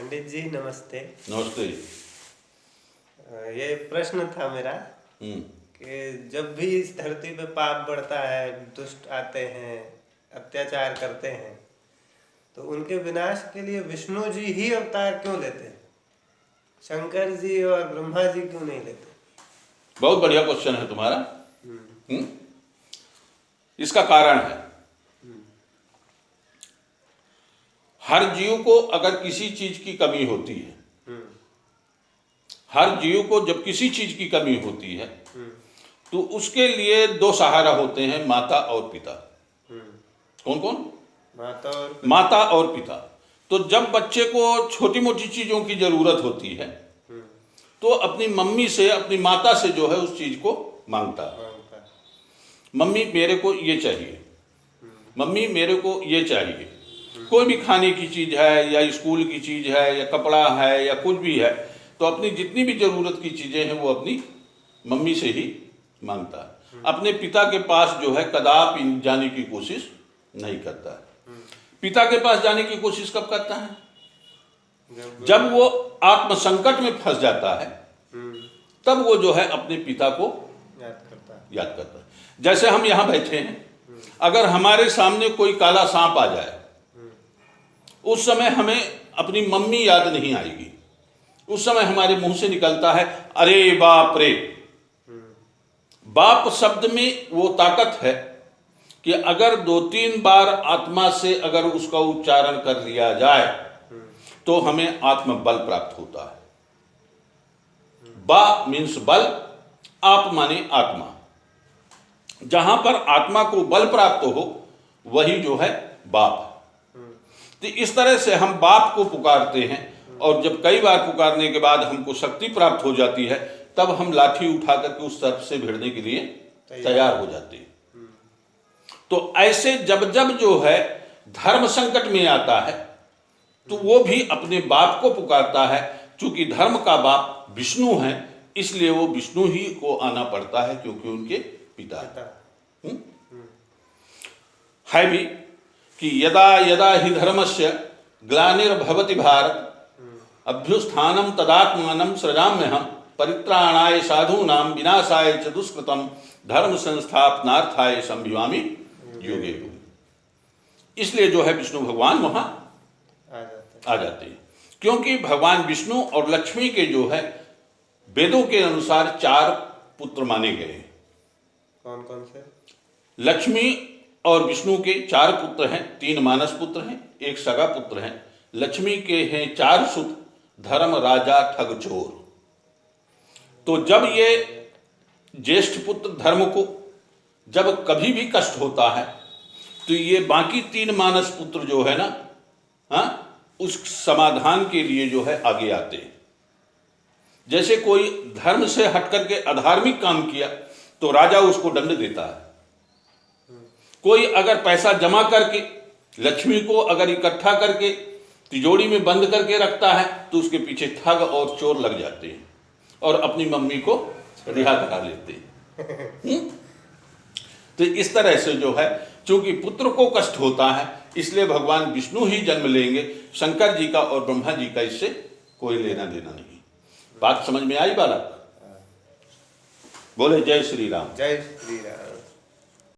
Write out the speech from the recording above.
पंडित जी नमस्ते। नमस्ते। ये प्रश्न था मेरा कि जब भी इस धरती पे पाप बढ़ता है, दुष्ट आते हैं, अत्याचार करते हैं, तो उनके विनाश के लिए विष्णु जी ही अवतार क्यों लेते हैं? शंकर जी और ब्रह्मा जी क्यों नहीं लेते? बहुत बढ़िया क्वेश्चन है तुम्हारा। इसका कारण है, हर जीव को अगर किसी चीज की कमी होती है, हर जीव को जब किसी चीज की कमी होती है तो उसके लिए दो सहारा होते हैं, माता और पिता। कौन कौन? माता और पिता। तो जब बच्चे को छोटी मोटी चीजों की जरूरत होती है तो अपनी मम्मी से, अपनी माता से जो है उस चीज को मांगता है। मम्मी मेरे को ये चाहिए, मम्मी मेरे को ये चाहिए। कोई भी खाने की चीज है या स्कूल की चीज है या कपड़ा है या कुछ भी है, तो अपनी जितनी भी जरूरत की चीजें हैं वो अपनी मम्मी से ही मांगता है। अपने पिता के पास जो है कदापि जाने की कोशिश नहीं करता है। पिता के पास जाने की कोशिश कब करता है? जब वो आत्म संकट में फंस जाता है, तब वो जो है अपने पिता को याद करता है। जैसे हम यहाँ बैठे हैं, अगर हमारे सामने कोई काला सांप आ जाए, उस समय हमें अपनी मम्मी याद नहीं आएगी। उस समय हमारे मुंह से निकलता है अरे बाप रे। बाप शब्द में वो ताकत है कि अगर 2-3 बार आत्मा से अगर उसका उच्चारण कर लिया जाए तो हमें आत्म बल प्राप्त होता है। बा मीन्स बल, आप माने आत्मा। जहां पर आत्मा को बल प्राप्त हो वही जो है बाप। तो इस तरह से हम बाप को पुकारते हैं, और जब कई बार पुकारने के बाद हमको शक्ति प्राप्त हो जाती है, तब हम लाठी उठा करके उस सर्प से भिड़ने के लिए तैयार हो जाते हैं। तो ऐसे जब जब जो है धर्म संकट में आता है तो वो भी अपने बाप को पुकारता है। चूंकि धर्म का बाप विष्णु है, इसलिए वो विष्णु ही को आना पड़ता है, क्योंकि उनके पिता है भी कि यदा यदा ही धर्मस्य ग्लानिर्भवति भारत अभ्युत्थानं तदात्मानं सृजाम्यहम् परित्राणाय साधूनां विनाशाय च दुष्कृतं धर्म संस्थापनार्थाय संभिवामि युगे युगे। इसलिए जो है विष्णु भगवान वहां आ जाते हैं, क्योंकि भगवान विष्णु और लक्ष्मी के जो है वेदों के अनुसार 4 पुत्र माने गए हैं। कौन कौन से? लक्ष्मी और विष्णु के 4 पुत्र हैं, 3 मानस पुत्र हैं, 1 सगा पुत्र हैं। लक्ष्मी के हैं 4 सुत, धर्म राजा ठग चोर। तो जब ये ज्येष्ठ पुत्र धर्म को जब कभी भी कष्ट होता है तो ये बाकी 3 मानस पुत्र जो है ना, उस समाधान के लिए जो है आगे आते हैं। जैसे कोई धर्म से हट करके अधार्मिक काम किया तो राजा उसको दंड देता है। कोई अगर पैसा जमा करके लक्ष्मी को अगर इकट्ठा करके तिजोरी में बंद करके रखता है तो उसके पीछे ठग और चोर लग जाते हैं और अपनी मम्मी को रिहा करा लेते हैं। तो इस तरह से जो है, चूंकि पुत्र को कष्ट होता है, इसलिए भगवान विष्णु ही जन्म लेंगे। शंकर जी का और ब्रह्मा जी का इससे कोई लेना देना नहीं। बात समझ में आई बालक? बोले जय श्री राम। जय श्री राम।